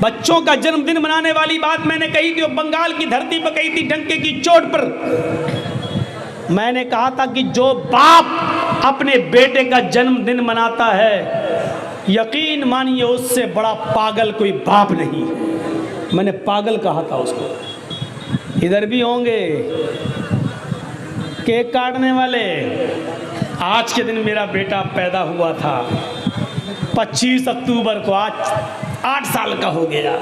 बच्चों का जन्मदिन मनाने वाली बात मैंने कही थी, बंगाल की धरती पर कही थी, डंके की चोट पर। मैंने कहा था कि जो बाप अपने बेटे का जन्मदिन मनाता है, यकीन मानिए उससे बड़ा पागल कोई बाप नहीं। मैंने पागल कहा था उसको। इधर भी होंगे केक काटने वाले। आज के दिन मेरा बेटा पैदा हुआ था 25 अक्टूबर को, आज 8 साल का हो गया,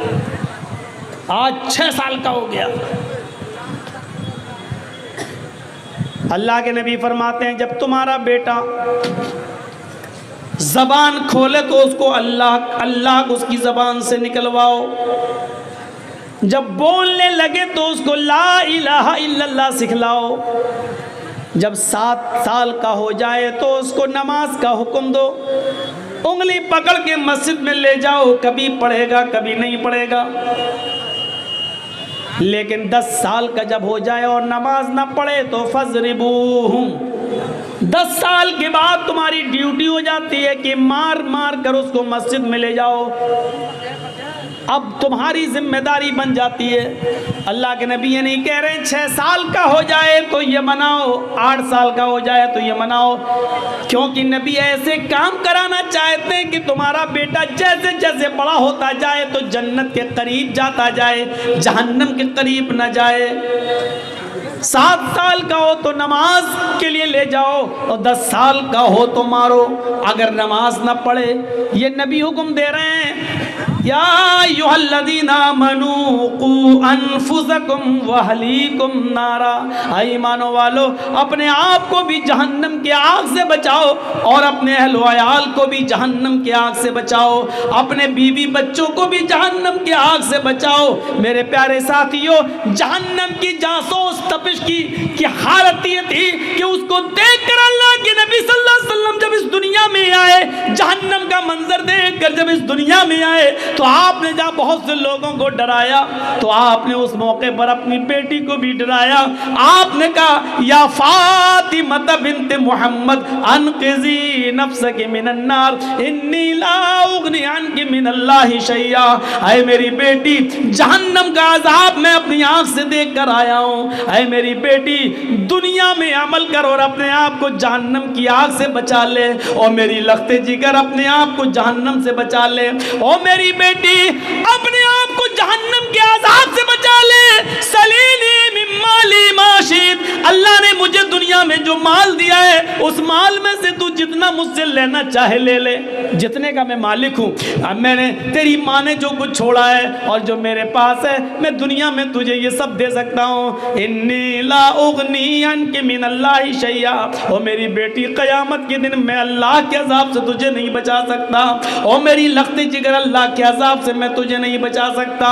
आज 6 साल का हो गया। अल्लाह के नबी फरमाते हैं जब तुम्हारा बेटा जबान खोले तो उसको अल्लाह अल्लाह उसकी जबान से निकलवाओ, जब बोलने लगे तो उसको ला इलाहा इल्लल्लाह सिखलाओ, जब 7 साल का हो जाए तो उसको नमाज का हुक्म दो, उंगली पकड़ के मस्जिद में ले जाओ, कभी पढ़ेगा कभी नहीं पढ़ेगा। लेकिन 10 साल का जब हो जाए और नमाज ना पढ़े तो फजरिबूहुम, 10 साल के बाद तुम्हारी ड्यूटी हो जाती है कि मार मार कर उसको मस्जिद में ले जाओ। अब तुम्हारी जिम्मेदारी बन जाती है। अल्लाह के नबी ये नहीं कह रहे 6 साल का हो जाए तो ये मनाओ, 8 साल का हो जाए तो ये मनाओ, क्योंकि नबी ऐसे काम कराना चाहते हैं कि तुम्हारा बेटा जैसे जैसे बड़ा होता जाए तो जन्नत के करीब जाता जाए, जहन्नम के करीब न जाए। 7 साल का हो तो नमाज के लिए ले जाओ और 10 साल का हो तो मारो अगर नमाज न पढ़े। ये नबी हुक्म दे रहे हैं या अय्युहल्लज़ीना आमनू कू अनफुसकुम व अहलीकुम नारा, ईमानो वालो अपने आप को भी जहन्नम की आग से बचाओ और अपने अहल व अयाल को भी जहन्नम की आग से बचाओ, अपने बीवी बच्चों को भी जहन्नम की आग से बचाओ। मेरे प्यारे साथियों, जहन्नम की जासूस तपिश की हालत ये थी कि उसको देखकर अल्लाह के नबी सल्लल्लाहु अलैहि वसल्लम जब इस दुनिया में आए, जहन्नम का मंजर देखकर जब इस दुनिया में आए तो आपने जहाँ बहुत से लोगों को डराया तो आपने उस मौके पर अपनी बेटी को भी डराया। आपने कहा या फातिमा बिन्त मोहम्मद अनक़िज़ी नफ्सकी मिनन नार इन्नी ला उग़नी अन्की मिनल्लाहि शैया, ऐ मेरी बेटी जहन्नम का अज़ाब मैं अपनी आँख से देख कर आया हूँ। ऐ मेरी बेटी दुनिया में अमल कर और अपने आप को जहन्नम की आग से बचा ले, और मेरी लख्ते जिगर अपने आप को जहन्नम से बचा ले, और मेरी बेटी अपने आप को जहन्नम के अज़ाब से बचा ले। सलीनी मिन माली माशिद, अल्लाह ने मुझे दुनिया में जो माल दिया है उस माल में से तू जितना मुझसे लेना चाहे ले ले, जितने का मैं मालिक हूँ। अब मैंने तेरी माँ ने जो कुछ छोड़ा है और जो मेरे पास है मैं दुनिया में तुझे ये सब दे सकता हूँ। इन्नी ला उग़नी अन्की मिनल्लाहि शैया, और मेरी बेटी क़यामत के दिन मैं अल्लाह के अज़ाब से तुझे नहीं बचा सकता, और मेरी लख्ते जिगर अल्लाह के अज़ाब से मैं तुझे नहीं बचा सकता।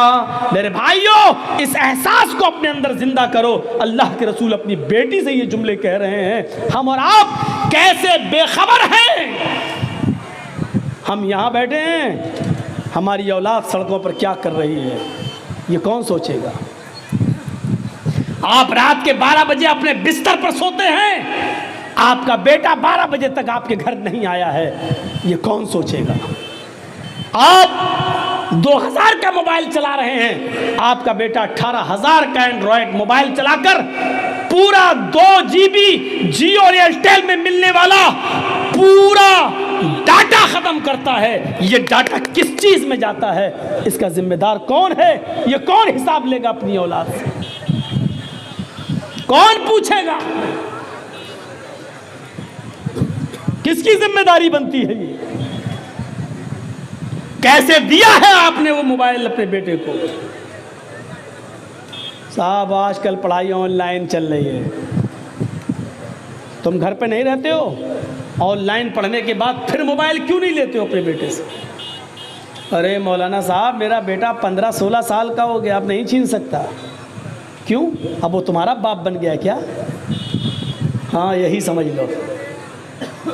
मेरे भाइयों, इस एहसास को अपने अंदर जिंदा करो। अल्लाह के रसूल अपनी बेटी से ये जुमले कह रहे हैं। हम और आप कैसे बेखबर हैं। हम यहाँ बैठे हैं, हमारी औलाद सड़कों पर क्या कर रही है ये कौन सोचेगा। आप रात के 12 बजे अपने बिस्तर पर सोते हैं, आपका बेटा 12 बजे तक आपके घर नहीं आया है, ये कौन सोचेगा। आप 2000 का मोबाइल चला रहे हैं, आपका बेटा 18,000 का एंड्रॉयड मोबाइल चलाकर पूरा 2 GB जियो और एयरटेल में मिलने वाला पूरा डाटा खत्म करता है। ये डाटा किस चीज में जाता है, इसका जिम्मेदार कौन है, ये कौन हिसाब लेगा अपनी औलाद से, कौन पूछेगा, किसकी जिम्मेदारी बनती है ये। कैसे दिया है आपने वो मोबाइल अपने बेटे को। साहब आजकल पढ़ाई ऑनलाइन चल रही है, तुम घर पे नहीं रहते हो, ऑनलाइन पढ़ने के बाद फिर मोबाइल क्यों नहीं लेते हो अपने बेटे से। अरे मौलाना साहब मेरा बेटा 15-16 साल का हो गया, अब नहीं छीन सकता। क्यों, अब वो तुम्हारा बाप बन गया क्या। हाँ यही समझ लो,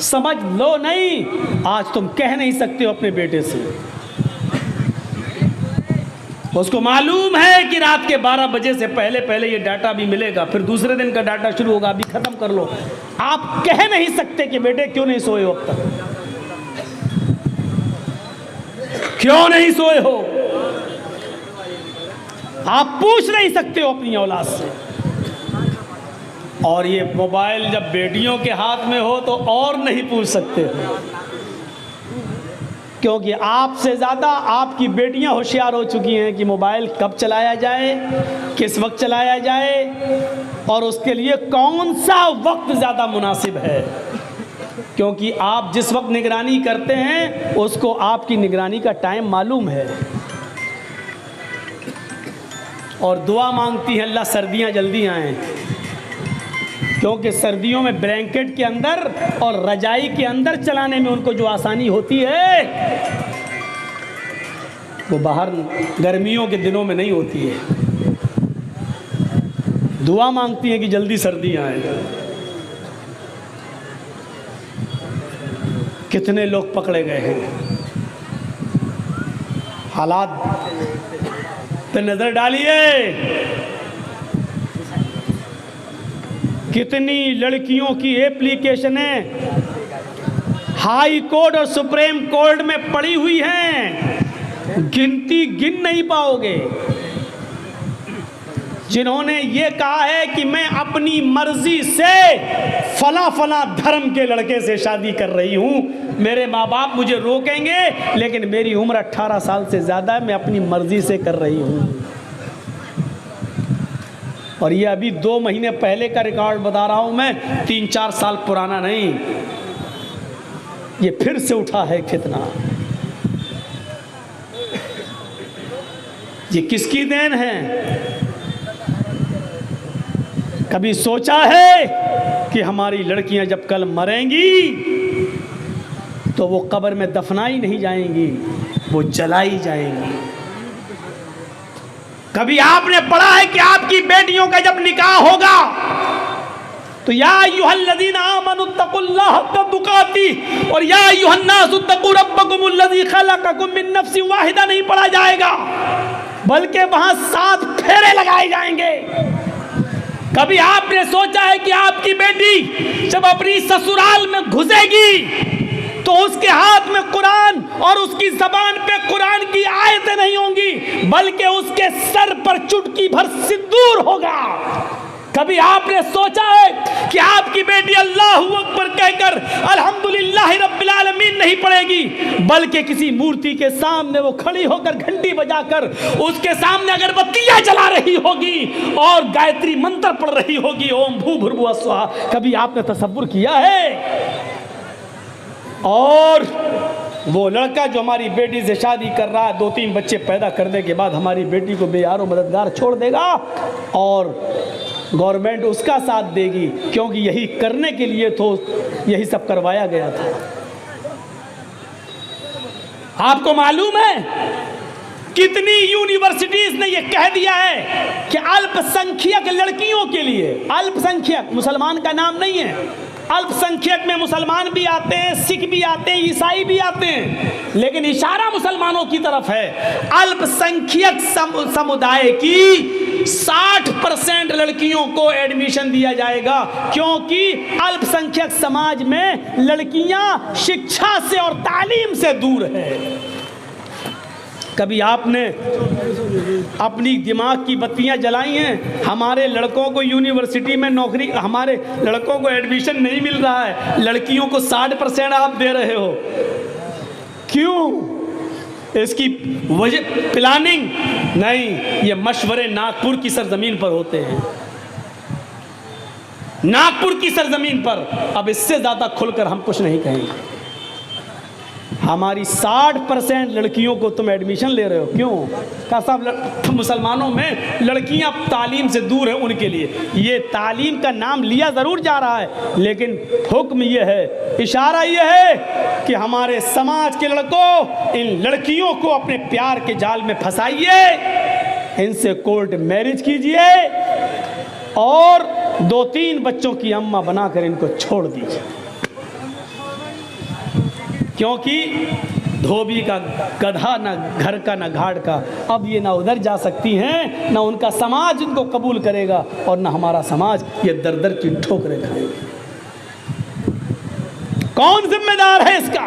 समझ लो नहीं, आज तुम कह नहीं सकते हो अपने बेटे से। उसको मालूम है कि रात के 12 बजे से पहले पहले ये डाटा भी मिलेगा, फिर दूसरे दिन का डाटा शुरू होगा, अभी खत्म कर लो। आप कह नहीं सकते कि बेटे क्यों नहीं सोए हो अब तक, क्यों नहीं सोए हो। आप पूछ नहीं सकते हो अपनी औलाद से। और ये मोबाइल जब बेटियों के हाथ में हो तो और नहीं पूछ सकते हो, क्योंकि आपसे ज़्यादा आपकी बेटियां होशियार हो चुकी हैं कि मोबाइल कब चलाया जाए, किस वक्त चलाया जाए और उसके लिए कौन सा वक्त ज़्यादा मुनासिब है। क्योंकि आप जिस वक्त निगरानी करते हैं उसको आपकी निगरानी का टाइम मालूम है। और दुआ मांगती है अल्लाह सर्दियां जल्दी आएँ, क्योंकि सर्दियों में ब्लैंकेट के अंदर और रजाई के अंदर चलाने में उनको जो आसानी होती है वो बाहर गर्मियों के दिनों में नहीं होती है। दुआ मांगती है कि जल्दी सर्दी आए। कितने लोग पकड़े गए हैं, हालात पे नजर डालिए। कितनी लड़कियों की एप्लीकेशनें हाई कोर्ट और सुप्रीम कोर्ट में पड़ी हुई हैं, गिनती गिन नहीं पाओगे, जिन्होंने ये कहा है कि मैं अपनी मर्जी से फला फला धर्म के लड़के से शादी कर रही हूँ, मेरे माँ बाप मुझे रोकेंगे लेकिन मेरी उम्र 18 साल से ज़्यादा है, मैं अपनी मर्जी से कर रही हूँ। और ये अभी 2 महीने पहले का रिकॉर्ड बता रहा हूँ मैं, 3-4 साल पुराना नहीं। ये फिर से उठा है फितना। ये किसकी देन है? कभी सोचा है कि हमारी लड़कियां जब कल मरेंगी तो वो कब्र में दफनाई नहीं जाएंगी, वो जलाई जाएंगी। कभी आपने पढ़ा है कि आपकी बेटियों का जब निकाह होगा तो या अय्युहल्लज़ीना आमनुत्तकुल्लाह हक़्क़ तुक़ातिह और या अय्युहन्नासुत्तक़ू रब्बकुमुल्लज़ी ख़लक़कुम मिन नफ़्सिन वाहिदा नहीं पढ़ा जाएगा, बल्कि वहां 7 फेरे लगाए जाएंगे। कभी आपने सोचा है कि आपकी बेटी जब अपनी ससुराल में घुसेगी तो उसके हाथ में कुरान और उसकी ज़बान पे कुरान की आयतें नहीं होंगी, बल्कि उसके सर पर चुटकी भर सिंदूर होगा। कभी आपने सोचा है कि आपकी बेटी अल्लाहु अकबर कहकर अल्हम्दुलिल्लाह रब्बिल आलमीन नहीं पढ़ेगी, बल्कि किसी मूर्ति के सामने वो खड़ी होकर घंटी बजाकर उसके सामने अगरबत्तियां जला रही होगी और गायत्री मंत्र पढ़ रही होगी, ओम भूर्भुवः स्वः। कभी आपने तसव्वुर किया है? और वो लड़का जो हमारी बेटी से शादी कर रहा है, 2-3 बच्चे पैदा करने के बाद हमारी बेटी को बेयारो मददगार छोड़ देगा और गवर्नमेंट उसका साथ देगी, क्योंकि यही करने के लिए तो यही सब करवाया गया था। आपको मालूम है कितनी यूनिवर्सिटीज ने यह कह दिया है कि अल्पसंख्यक लड़कियों के लिए, अल्पसंख्यक मुसलमान का नाम नहीं है, अल्पसंख्यक में मुसलमान भी आते हैं, सिख भी आते हैं, ईसाई भी आते हैं, लेकिन इशारा मुसलमानों की तरफ है। अल्पसंख्यक समुदाय की 60% लड़कियों को एडमिशन दिया जाएगा, क्योंकि अल्पसंख्यक समाज में लड़कियां शिक्षा से और तालीम से दूर है। कभी आपने अपनी दिमाग की बत्तियां जलाई हैं? हमारे लड़कों को यूनिवर्सिटी में नौकरी, हमारे लड़कों को एडमिशन नहीं मिल रहा है, लड़कियों को 60% आप दे रहे हो, क्यों? इसकी वजह प्लानिंग नहीं, ये मशवरे नागपुर की सरजमीन पर होते हैं, नागपुर की सरजमीन पर। अब इससे ज़्यादा खुलकर हम कुछ नहीं कहेंगे। हमारी 60% लड़कियों को तुम एडमिशन ले रहे हो, क्यों? क्या साहब मुसलमानों में लड़कियां तालीम से दूर है, उनके लिए ये तालीम का नाम लिया ज़रूर जा रहा है, लेकिन हुक्म ये है, इशारा ये है कि हमारे समाज के लड़कों, इन लड़कियों को अपने प्यार के जाल में फंसाइए, इनसे कोर्ट मैरिज कीजिए और 2-3 बच्चों की अम्मा बनाकर इनको छोड़ दीजिए, क्योंकि धोबी का गधा ना घर का ना घाट का। अब ये ना उधर जा सकती हैं, ना उनका समाज इनको कबूल करेगा और ना हमारा समाज ये दर-दर की ठोकरें खाएगा। कौन जिम्मेदार है इसका?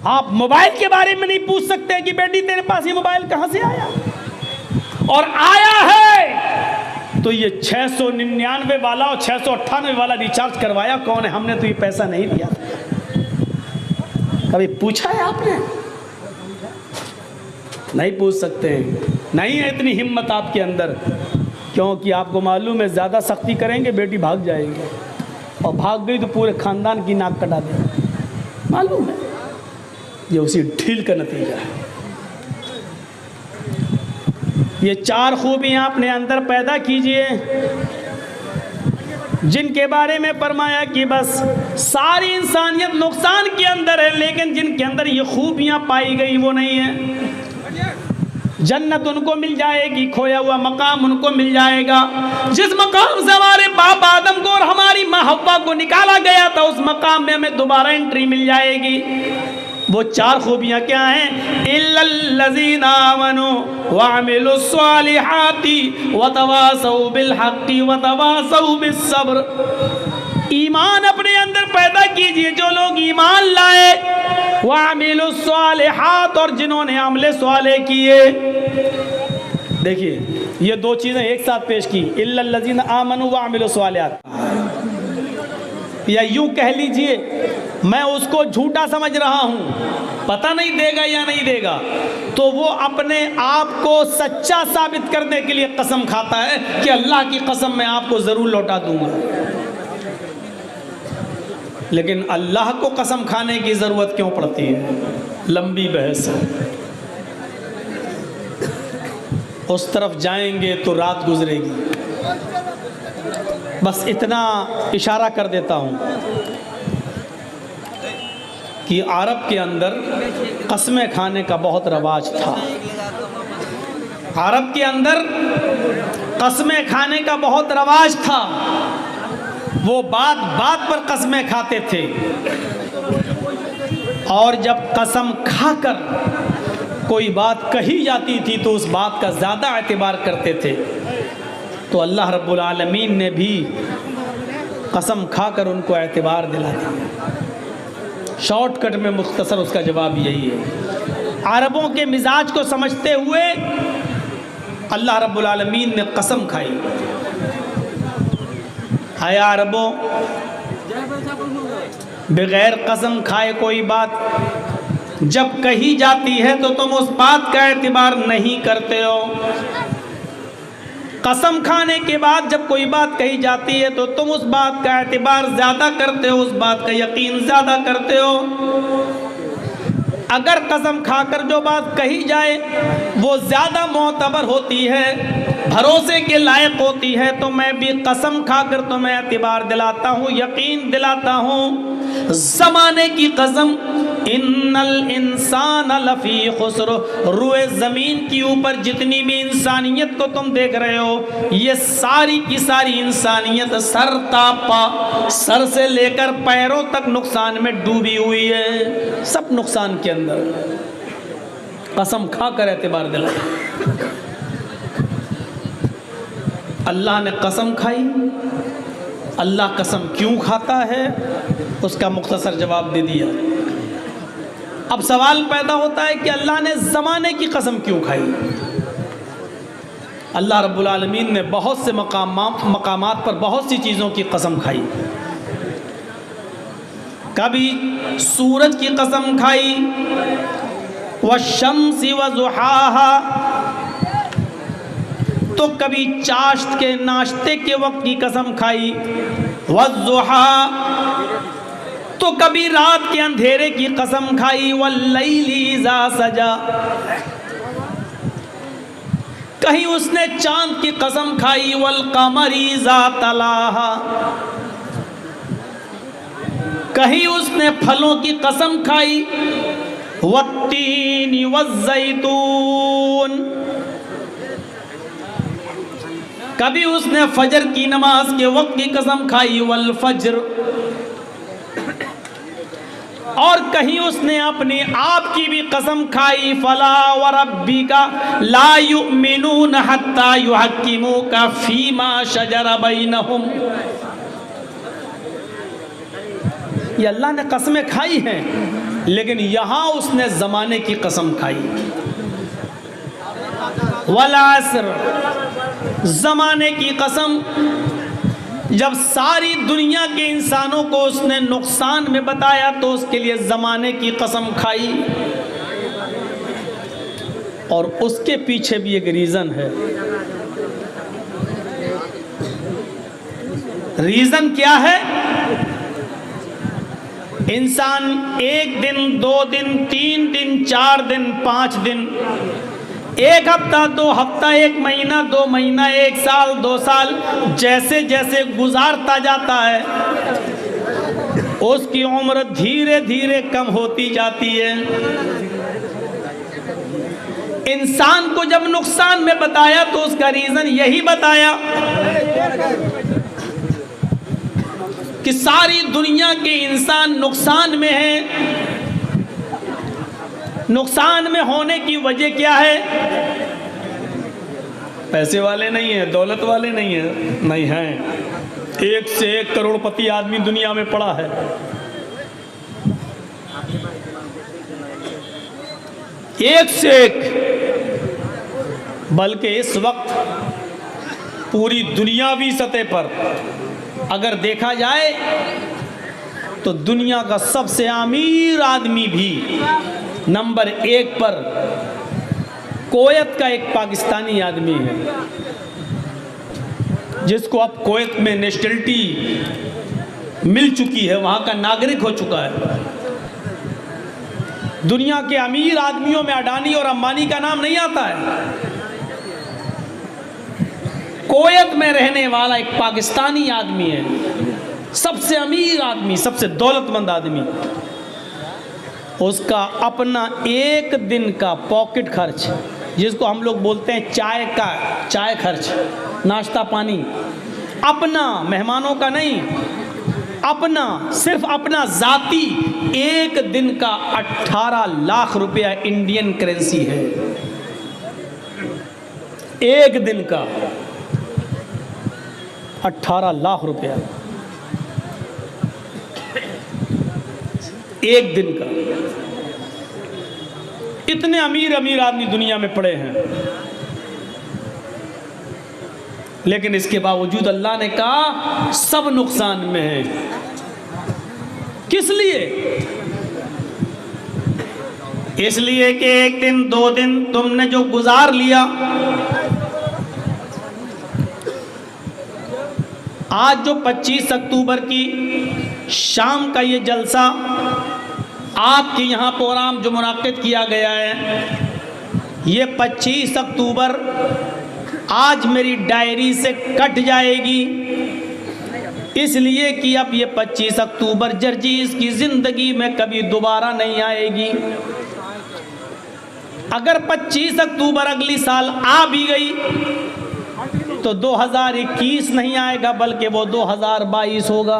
आप मोबाइल के बारे में नहीं पूछ सकते कि बेटी तेरे पास ये मोबाइल कहां से आया, और आया है तो ये 699 वाला और 698 वाला रिचार्ज करवाया कौन है? हमने तो ये पैसा नहीं दिया। कभी पूछा है आपने? नहीं पूछ सकते हैं, नहीं है इतनी हिम्मत आपके अंदर, क्योंकि आपको मालूम है ज़्यादा सख्ती करेंगे बेटी भाग जाएगी, और भाग गई तो पूरे खानदान की नाक कटा देंगे, मालूम है। ये उसी ढील का नतीजा है। ये 4 खूबियाँ अपने अंदर पैदा कीजिए जिनके बारे में फरमाया कि बस सारी इंसानियत नुकसान के अंदर है, लेकिन जिनके अंदर ये खूबियाँ पाई गई वो नहीं है। जन्नत उनको मिल जाएगी, खोया हुआ मकाम उनको मिल जाएगा। जिस मकाम से हमारे बाप आदम को और हमारी माँ हव्वा को निकाला गया था, उस मकाम में हमें दोबारा एंट्री मिल जाएगी। वो 4 खूबियाँ क्या हैं? इल्लल्लज़ीना आमनू वअमिलुस्सालिहाति वतवासौ बिलहक्कि वतवासौ बिस्सब्र। ईमान अपने अंदर पैदा कीजिए, जो लोग ईमान लाए, वअमिलुस्सालिहात, और जिन्होंने अमले स्वाले किए। देखिए ये 2 चीज़ें एक साथ पेश की, इल्लल्लज़ीना आमनू वअमिलुस्सालिहात। या यूं कह लीजिए मैं उसको झूठा समझ रहा हूं, पता नहीं देगा या नहीं देगा, तो वो अपने आप को सच्चा साबित करने के लिए कसम खाता है कि अल्लाह की कसम मैं आपको ज़रूर लौटा दूंगा। लेकिन अल्लाह को कसम खाने की ज़रूरत क्यों पड़ती है? लंबी बहस है, उस तरफ जाएंगे तो रात गुजरेगी। बस इतना इशारा कर देता हूँ कि अरब के अंदर कस्में खाने का बहुत रवाज था। अरब के अंदर कस्में खाने का बहुत रवाज था। वो बात बात पर कस्में खाते थे, और जब कसम खाकर कोई बात कही जाती थी तो उस बात का ज़्यादा एतबार करते थे। तो अल्लाह रब्बुल आलमीन ने भी कसम खाकर उनको एतबार दिला दिया। शॉर्टकट में मुख्तसर उसका जवाब यही है। अरबों के मिजाज को समझते हुए अल्लाह रब्बुल आलमीन ने कसम खाई। आया अरबों, बगैर कसम खाए कोई बात जब कही जाती है तो तुम उस बात का एतबार नहीं करते हो। कसम खाने के बाद जब कोई बात कही जाती है तो तुम उस बात का एतबार ज़्यादा करते हो, उस बात का यकीन ज़्यादा करते हो। अगर कसम खाकर जो बात कही जाए वो ज़्यादा मोतबर होती है, भरोसे के लायक होती है, तो मैं भी कसम खाकर तुम्हें एतबार दिलाता हूँ, यकीन दिलाता हूँ। ज़माने की कसम, इन्नल इंसान लफ़ी खुस्र, रुए ज़मीन के ऊपर जितनी भी इंसानियत को तुम देख रहे हो, ये सारी की सारी इंसानियत सर तापा, सर से लेकर पैरों तक नुकसान में डूबी हुई है। सब नुकसान के अंदर कसम खाकर एतबार दिलाया। अल्लाह ने कसम खाई। अल्लाह कसम क्यों खाता है उसका मुख्तसर जवाब दे दिया। अब सवाल पैदा होता है कि अल्लाह ने ज़माने की कसम क्यों खाई? अल्लाह रब्बुल आलमीन ने बहुत से मकामात पर बहुत सी चीज़ों की कसम खाई। कभी सूरज की कसम खाई, वश्शम्सी वज़ुहाहा, तो कभी चाश्त के नाश्ते के वक्त की कसम खाई, वज़ुहा, तो कभी रात के अंधेरे की कसम खाई, वल्लैली इज़ा सजा, कहीं उसने चांद की कसम खाई, वल्क़मरी इज़ा तलाहा, कहीं उसने फलों की कसम खाई, वत्तीनी वज़्ज़ैतून, कभी उसने फजर की नमाज के वक्त की कसम खाई, वल फज्र, और कहीं उसने अपने आप की भी कसम खाई, फला व रब्बिका ला युमिनून हत्ता युहक्किमूका फीमा शजर बैनहुम। ये अल्लाह ने कसमें खाई हैं, लेकिन यहां उसने जमाने की कसम खाई। वल अस्र, जमाने की कसम। जब सारी दुनिया के इंसानों को उसने नुकसान में बताया तो उसके लिए जमाने की कसम खाई। और उसके पीछे भी एक रीज़न है। रीज़न क्या है? इंसान 1 दिन, 2 दिन, 3 दिन, 4 दिन, 5 दिन, 1 हफ्ता, 2 हफ्ता, 1 महीना, 2 महीना, 1 साल, 2 साल, जैसे जैसे गुजारता जाता है उसकी उम्र धीरे धीरे कम होती जाती है। इंसान को जब नुकसान में बताया तो उसका रीजन यही बताया कि सारी दुनिया के इंसान नुकसान में हैं। नुकसान में होने की वजह क्या है? पैसे वाले नहीं हैं, दौलत वाले नहीं हैं, नहीं हैं। 1 से 1 करोड़पति आदमी दुनिया में पड़ा है। एक से एक। बल्कि इस वक्त पूरी दुनियावी सतह पर अगर देखा जाए तो दुनिया का सबसे अमीर आदमी भी नंबर 1 पर कुवैत का एक पाकिस्तानी आदमी है, जिसको अब कुवैत में नेशनलिटी मिल चुकी है, वहाँ का नागरिक हो चुका है। दुनिया के अमीर आदमियों में अडानी और अंबानी का नाम नहीं आता है। कुवैत में रहने वाला एक पाकिस्तानी आदमी है, सबसे अमीर आदमी, सबसे दौलतमंद आदमी। उसका अपना 1 दिन का पॉकेट खर्च, जिसको हम लोग बोलते हैं चाय खर्च, नाश्ता पानी, अपना, मेहमानों का नहीं, अपना, सिर्फ अपना जाती 1 दिन का 18 लाख रुपया इंडियन करेंसी है। 1 दिन का 18 लाख रुपया, 1 दिन का। इतने अमीर अमीर आदमी दुनिया में पड़े हैं, लेकिन इसके बावजूद अल्लाह ने कहा सब नुकसान में है। किस लिए? इसलिए कि 1 दिन, 2 दिन तुमने जो गुजार लिया, आज जो 25 अक्टूबर की शाम का ये जलसा आपके यहाँ प्रोग्राम जो मुनाकिद किया गया है, ये 25 अक्टूबर आज मेरी डायरी से कट जाएगी, इसलिए कि अब ये 25 अक्टूबर जर्जीस की ज़िंदगी में कभी दोबारा नहीं आएगी। अगर 25 अक्टूबर अगली साल आ भी गई तो 2021 नहीं आएगा, बल्कि वो 2022 होगा।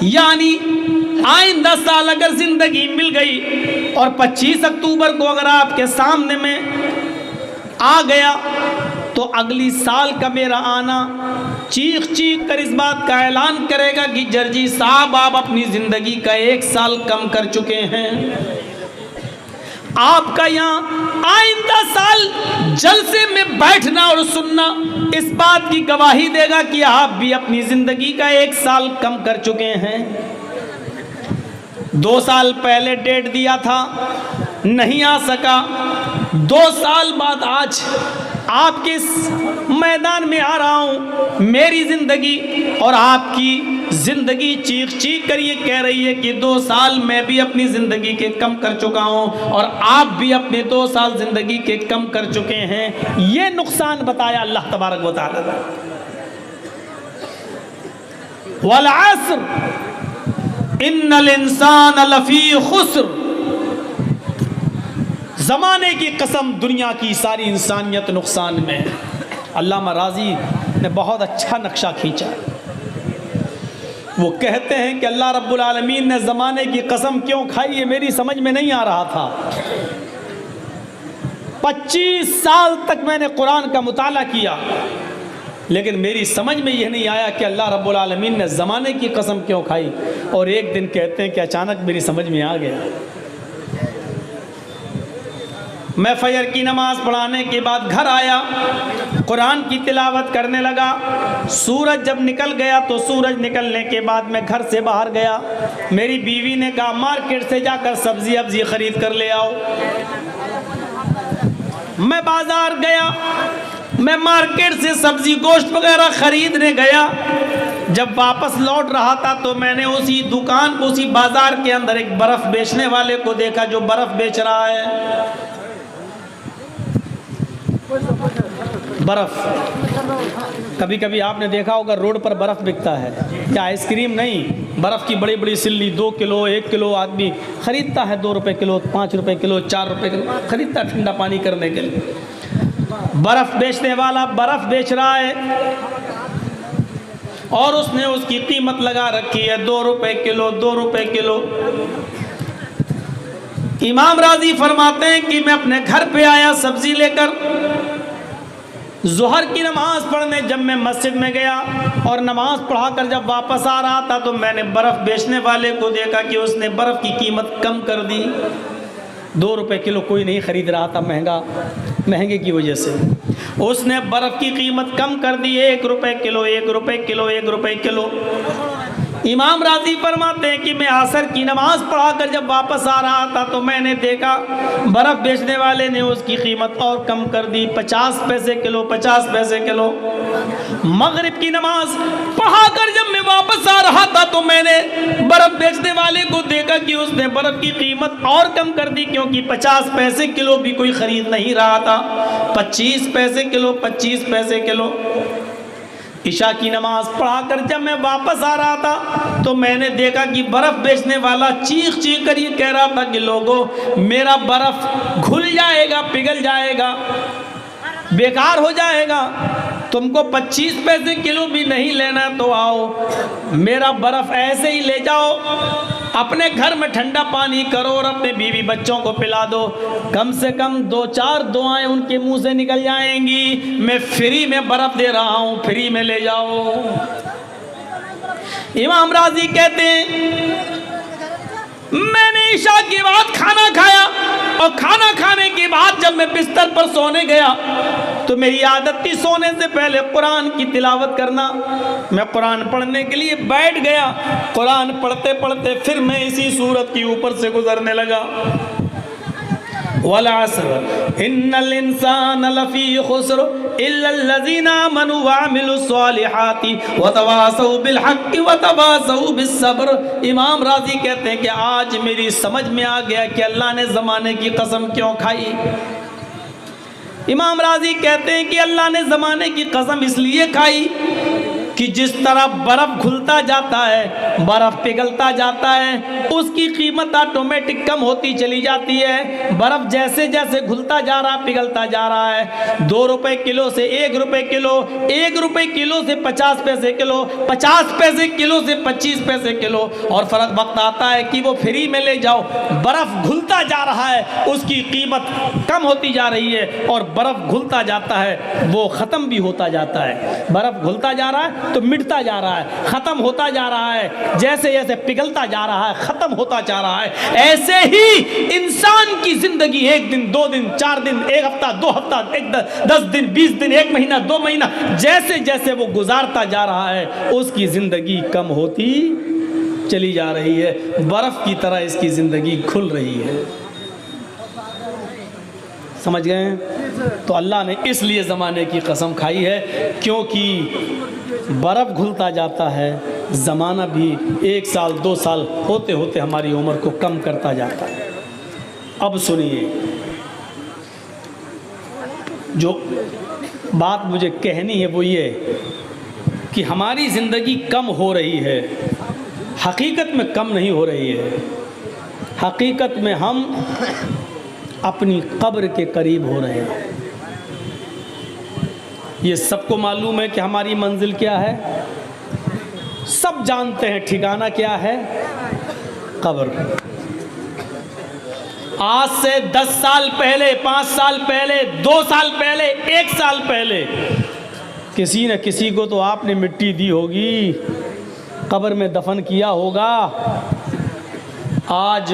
यानी आइंदा साल अगर जिंदगी मिल गई और 25 अक्टूबर को अगर आपके सामने में आ गया तो अगली साल का मेरा आना चीख चीख कर इस बात का ऐलान करेगा कि जर्जी साहब आप अपनी जिंदगी का 1 साल कम कर चुके हैं। आपका यहाँ आइंदा साल जलसे में बैठना और सुनना इस बात की गवाही देगा कि आप भी अपनी जिंदगी का 1 साल कम कर चुके हैं। 2 साल पहले डेट दिया था, नहीं आ सका। 2 साल बाद आज आपके इस मैदान में आ रहा हूँ। मेरी जिंदगी और आपकी जिंदगी चीख चीख कर ये कह रही है कि 2 साल मैं भी अपनी जिंदगी के कम कर चुका हूँ और आप भी अपने 2 साल जिंदगी के कम कर चुके हैं। ये नुकसान बताया अल्लाह तबारक व तआला। वल अस्र इन्नल इंसान लफी खुस्र, ज़माने की कसम दुनिया की सारी इंसानियत नुकसान में। अल्लामा राज़ी ने बहुत अच्छा नक्शा खींचा। वो कहते हैं कि अल्लाह रब्बुल आलमीन ने ज़माने की कसम क्यों खाई, ये मेरी समझ में नहीं आ रहा था। 25 साल तक मैंने कुरान का मुताला किया, लेकिन मेरी समझ में यह नहीं आया कि अल्लाह रब्बुल आलमीन ने ज़माने की कसम क्यों खाई। और एक दिन कहते हैं कि अचानक मेरी समझ में आ गया। मैं फजर की नमाज़ पढ़ाने के बाद घर आया, कुरान की तिलावत करने लगा। सूरज जब निकल गया तो सूरज निकलने के बाद मैं घर से बाहर गया। मेरी बीवी ने कहा मार्केट से जाकर सब्जी अब्जी ख़रीद कर ले आओ। मैं बाज़ार गया, मैं मार्केट से सब्जी गोश्त वगैरह ख़रीदने गया। जब वापस लौट रहा था तो मैंने उसी दुकान को, उसी बाज़ार के अंदर एक बर्फ़ बेचने वाले को देखा जो बर्फ़ बेच रहा है। बर्फ़, कभी कभी आपने देखा होगा रोड पर बर्फ़ बिकता है, या आइसक्रीम नहीं, बर्फ़ की बड़ी बड़ी सिल्ली 2 किलो 1 किलो आदमी ख़रीदता है। 2 रुपये किलो, 5 रुपये किलो, 4 रुपये किलो ख़रीदता है ठंडा पानी करने के लिए। बर्फ़ बेचने वाला बर्फ़ बेच रहा है और उसने उसकी कीमत लगा रखी है 2 रुपये किलो, 2 रुपये किलो। इमाम राजी फरमाते हैं कि मैं अपने घर पे आया सब्जी लेकर। ज़ोहर की नमाज़ पढ़ने जब मैं मस्जिद में गया और नमाज़ पढ़ाकर जब वापस आ रहा था तो मैंने बर्फ़ बेचने वाले को देखा कि उसने बर्फ़ की कीमत कम कर दी। 2 रुपये किलो कोई नहीं ख़रीद रहा था, महंगे की वजह से उसने बर्फ़ की कीमत कम कर दी। 1 रुपये किलो, 1 रुपये किलो, 1 रुपये किलो। इमाम राजी फरमाते हैं कि मैं असर की नमाज़ पढ़ाकर जब वापस आ रहा था तो मैंने देखा बर्फ़ बेचने वाले ने उसकी कीमत और कम कर दी, 50 पैसे किलो, 50 पैसे किलो। मगरिब की नमाज़ पढ़ाकर जब मैं वापस आ रहा था तो मैंने बर्फ़ बेचने वाले को देखा कि उसने बर्फ़ की कीमत और कम कर दी, क्योंकि 50 पैसे किलो भी कोई ख़रीद नहीं रहा था। 25 पैसे किलो, 25 पैसे किलो। इशा की नमाज़ पढ़ाकर जब मैं वापस आ रहा था तो मैंने देखा कि बर्फ़ बेचने वाला चीख चीख कर ये कह रहा था कि लोगों मेरा बर्फ़ घुल जाएगा, पिघल जाएगा, बेकार हो जाएगा, तुमको 25 पैसे किलो भी नहीं लेना तो आओ, मेरा बर्फ़ ऐसे ही ले जाओ, अपने घर में ठंडा पानी करो और अपने बीवी बच्चों को पिला दो। कम से कम 2-4 दुआएं उनके मुंह से निकल जाएंगी। मैं फ्री में बर्फ़ दे रहा हूँ, फ्री में ले जाओ। इमाम राजी कहते हैं मैंने इशा के बाद खाना खाया और खाना खाने के बाद जब मैं बिस्तर पर सोने गया तो मेरी आदत थी सोने से पहले कुरान की तिलावत करना। मैं कुरान पढ़ने के लिए बैठ गया। कुरान पढ़ते पढ़ते फिर मैं इसी सूरत के ऊपर से गुजरने लगा। वल अस्र इन्नल इंसान लफी खुस्र इल्लल्लज़ीना आमनू व अमिलुस सालिहाति व तवासौ बिल हक़्क़ि व तवासौ बिस सब्र। इमाम राजी कहते हैं कि आज मेरी समझ में आ गया कि अल्लाह ने ज़माने की कसम क्यों खाई। इमाम राजी कहते हैं कि अल्लाह ने ज़माने की कसम इसलिए खाई कि जिस तरह बर्फ़ घुलता जाता है, बर्फ़ पिघलता जाता है, उसकी कीमत ऑटोमेटिक कम होती चली जाती है। बर्फ़ जैसे जैसे घुलता जा रहा, पिघलता जा रहा है। 2 रुपये किलो से 1 रुपये किलो, 1 रुपये किलो से 50 पैसे किलो, 50 पैसे किलो से 25 पैसे किलो, और फ़र्क वक्त आता है कि वो फ्री में ले जाओ। बर्फ़ घुलता जा रहा है, उसकी कीमत कम होती जा रही है, और बर्फ़ घुलता जाता है वो ख़त्म भी होता जाता है। बर्फ़ घुलता जा रहा है तो मिटता जा रहा है, ख़त्म होता जा रहा है, जैसे जैसे पिघलता जा रहा है ख़त्म होता जा रहा है। ऐसे ही इंसान की ज़िंदगी 1 दिन, 2 दिन, 4 दिन, 1 हफ्ता, 2 हफ्ता, 10 दिन, 20 दिन, 1 महीना, 2 महीना, जैसे जैसे वो गुजारता जा रहा है उसकी ज़िंदगी कम होती चली जा रही है। बर्फ़ की तरह इसकी ज़िंदगी खुल रही है। समझ गए? तो अल्लाह ने इसलिए ज़माने की कसम खाई है क्योंकि बर्फ़ घुलता जाता है, ज़माना भी 1 साल 2 साल होते होते हमारी उम्र को कम करता जाता है। अब सुनिए, जो बात मुझे कहनी है वो ये कि हमारी ज़िंदगी कम हो रही है, हकीकत में कम नहीं हो रही है। हकीकत में हम अपनी कब्र के करीब हो रहे हैं। ये सबको मालूम है कि हमारी मंजिल क्या है, सब जानते हैं ठिकाना क्या है, कब्र। आज से 10 साल पहले, 5 साल पहले, 2 साल पहले, 1 साल पहले किसी न किसी को तो आपने मिट्टी दी होगी, कब्र में दफन किया होगा। आज